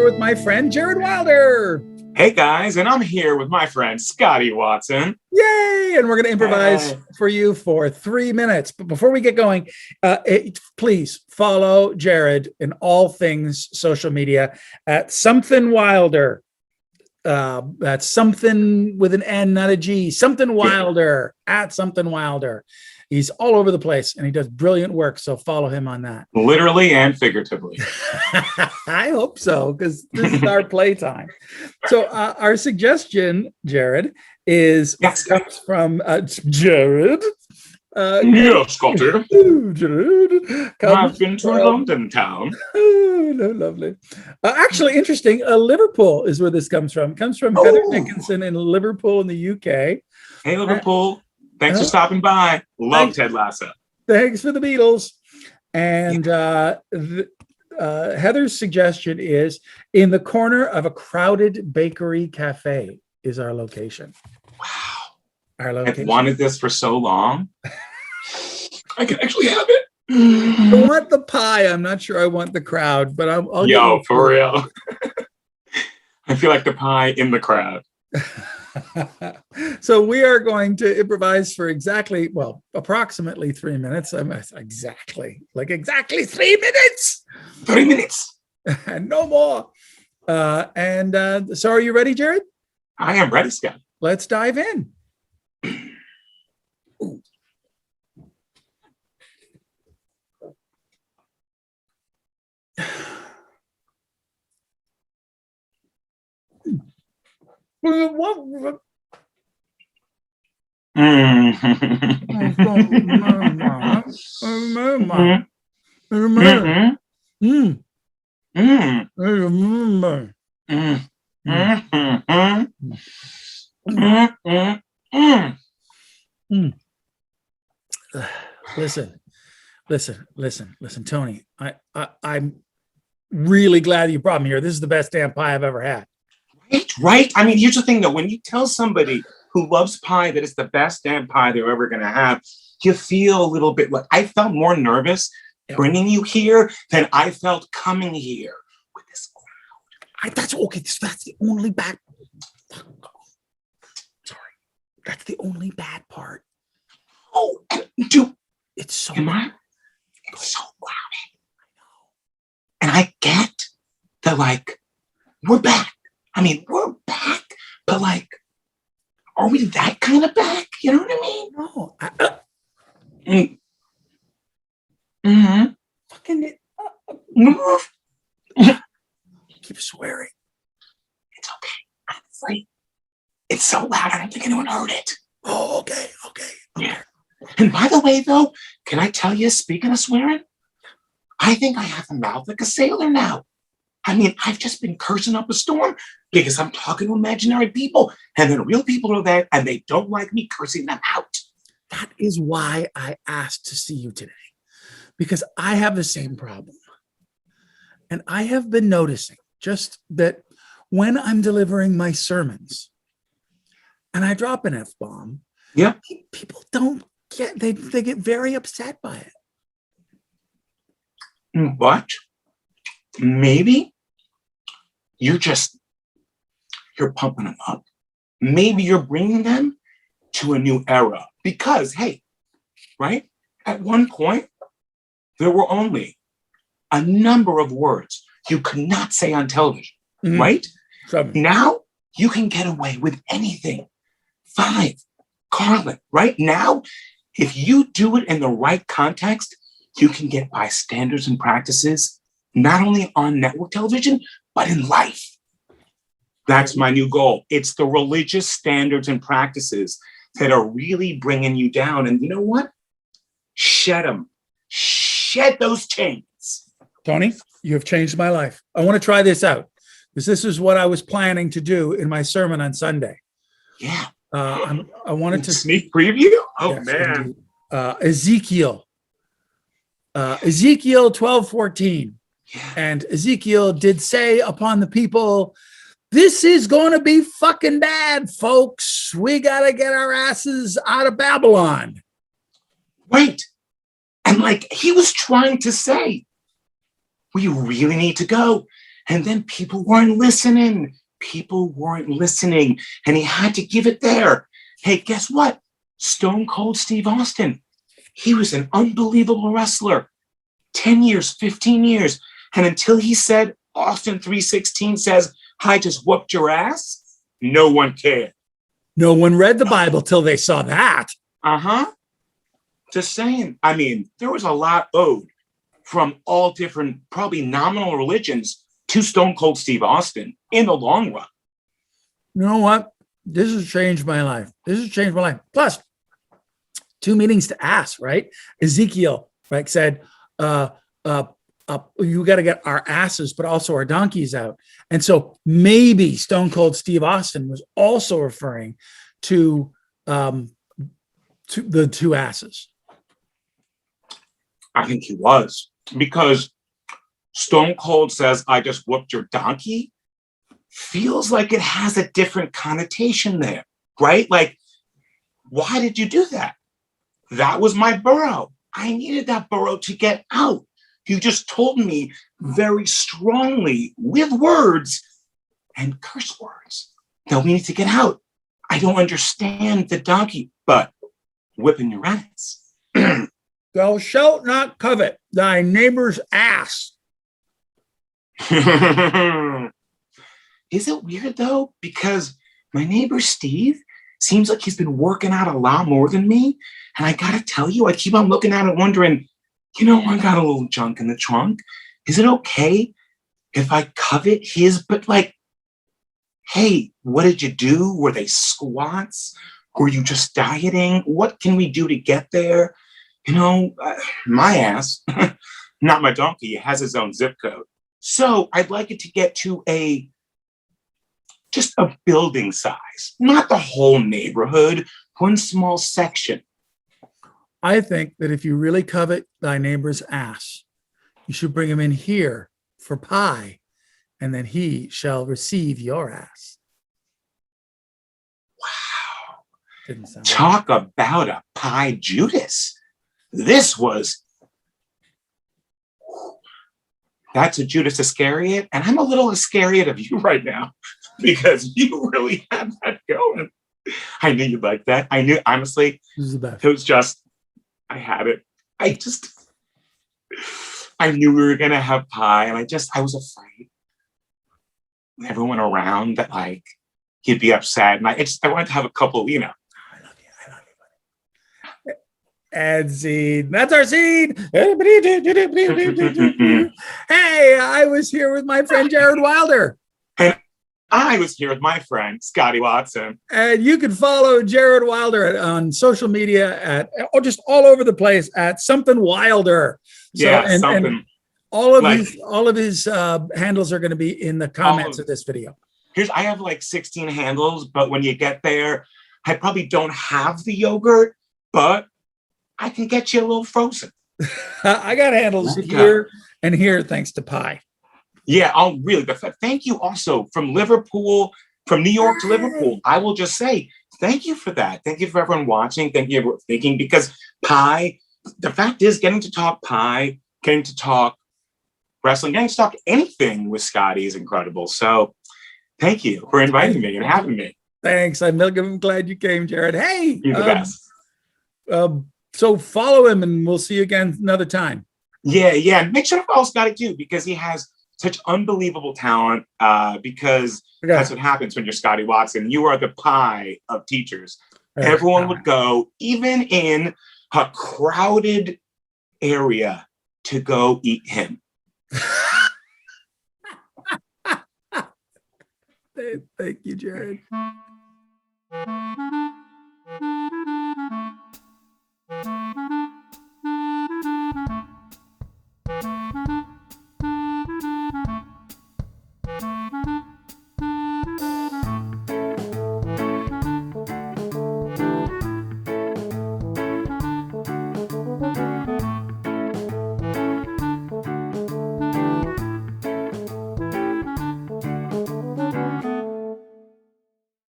with my friend Jared Wilder. Hey guys, and I'm here with my friend Scotty Watson. Yay! And we're going to improvise for you for 3 minutes. But before we get going, please follow Jared in all things social media at SomethinWilder. That's something with an N, not a G. SomethinWilder, at SomethinWilder. He's all over the place and he does brilliant work. So follow him on that. Literally and figuratively. I hope so, because this is our playtime. So our suggestion, Jared, comes from Jared. Yes, Scotty. Jared. I've been to London town. Oh, lovely. Actually, interesting. Liverpool is where this comes from. It comes from Heather Dickinson in Liverpool in the UK. Hey, Liverpool. Thanks for stopping by. Love Ted Lasso. Thanks for the Beatles. And Heather's suggestion is in the corner of a crowded bakery cafe is our location. Wow. Our location. I've wanted this for so long. I can actually have it. I want the pie. I'm not sure I want the crowd, but I'll for real. I feel like the pie in the crowd. So we are going to improvise for approximately 3 minutes. Exactly 3 minutes. 3 minutes. And no more. So are you ready, Jared? I am ready, Scott. Let's dive in. Listen, Tony. I'm really glad you brought me here. This is the best damn pie I've ever had. Right? I mean, here's the thing, though. When you tell somebody who loves pie that it's the best damn pie they're ever going to have, you feel a little bit like I felt more nervous bringing you here than I felt coming here with this crowd. That's the only bad. Sorry, that's the only bad part. Oh, dude, it's so crowded. And I get that, we're back. I mean, we're back, but are we that kind of back? You know what I mean? No. Fucking keep swearing. It's okay. Honestly, it's so loud. I don't think anyone heard it. Oh, okay. Yeah. And by the way, though, can I tell you? Speaking of swearing, I think I have a mouth like a sailor now. I mean, I've just been cursing up a storm because I'm talking to imaginary people, and then real people are there, and they don't like me cursing them out. That is why I asked to see you today, because I have the same problem. And I have been noticing just that when I'm delivering my sermons and I drop an F-bomb, people don't get, they get very upset by it. What? Maybe you're pumping them up. Maybe you're bringing them to a new era because, hey, right? At one point, there were only a number of words you could not say on television, right? Now you can get away with anything. 5, Carlin, right? Now, if you do it in the right context, you can get by standards and practices, not only on network television, but in life. That's my new goal. It's the religious standards and practices that are really bringing you down. And you know what? Shed them. Shed those chains. Tony, you have changed my life. I want to try this out because this is what I was planning to do in my sermon on Sunday. Yeah. I wanted to sneak preview. Oh, yes, man. Ezekiel 12:14. Yeah. And Ezekiel did say upon the people, this is going to be fucking bad, folks. We got to get our asses out of Babylon. Right. And he was trying to say, we really need to go And then people weren't listening. People weren't listening. And he had to give it there. Hey, guess what? Stone Cold Steve Austin. He was an unbelievable wrestler. 10 years, 15 years. And until he said, Austin 3:16 says, I just whooped your ass, no one cared. No one read the Bible till they saw that. Uh-huh. Just saying. I mean, there was a lot owed from all different, probably nominal religions to Stone Cold Steve Austin in the long run. You know what? This has changed my life. Plus, 2 meetings to ask, right? Ezekiel, right, said, you got to get our asses, but also our donkeys out. And so maybe Stone Cold Steve Austin was also referring to the 2 asses. I think he was, because Stone Cold says, I just whooped your donkey, feels like it has a different connotation there, right? Like, why did you do that? That was my burrow. I needed that burrow to get out. You just told me very strongly with words and curse words that we need to get out. I don't understand the donkey, but whipping your ass. Thou shalt not covet thy neighbor's ass. Is it weird though? Because my neighbor Steve seems like he's been working out a lot more than me. And I gotta tell you, I keep on looking at it wondering, I got a little junk in the trunk. Is it okay if I covet his, but like, hey, what did you do? Were they squats? Were you just dieting? What can we do to get there? My ass, not my donkey, has his own zip code. So I'd like it to get to just a building size, not the whole neighborhood, one small section. I think that if you really covet thy neighbor's ass, you should bring him in here for pie, and then he shall receive your ass. Wow. Didn't sound Talk about a pie Judas. That's a Judas Iscariot, and I'm a little Iscariot of you right now because you really had that going. I knew you'd like that. I knew, honestly, it was just, I had it. I knew we were going to have pie, and I was afraid everyone around that like he'd be upset. And I wanted to have a couple, I love you, buddy. Ad seed. That's our seed. Hey, I was here with my friend Jared Wilder. And I was here with my friend Scotty Watson. And you can follow Jared Wilder on social media at just all over the place at SomethinWilder. And all of his handles are going to be in the comments of this video. I have like 16 handles, but when you get there, I probably don't have the yogurt, but I can get you a little frozen. I got handles here and here thanks to pie. Yeah, thank you also from Liverpool, from New York to Liverpool. I will just say thank you for that. Thank you for everyone watching. Thank you for thinking, because pie, the fact is, getting to talk pie, getting to talk wrestling, getting to talk anything with Scotty is incredible. So thank you for inviting me and having me. Thanks. I'm glad you came, Jared. Hey, you're the best. So follow him and we'll see you again another time. Yeah. Make sure to follow Scotty too, because he has such unbelievable talent, because that's what happens when you're Scotty Watson. You are the pie of teachers. Everyone would go, even in a crowded area, to go eat him. Thank you, Jared.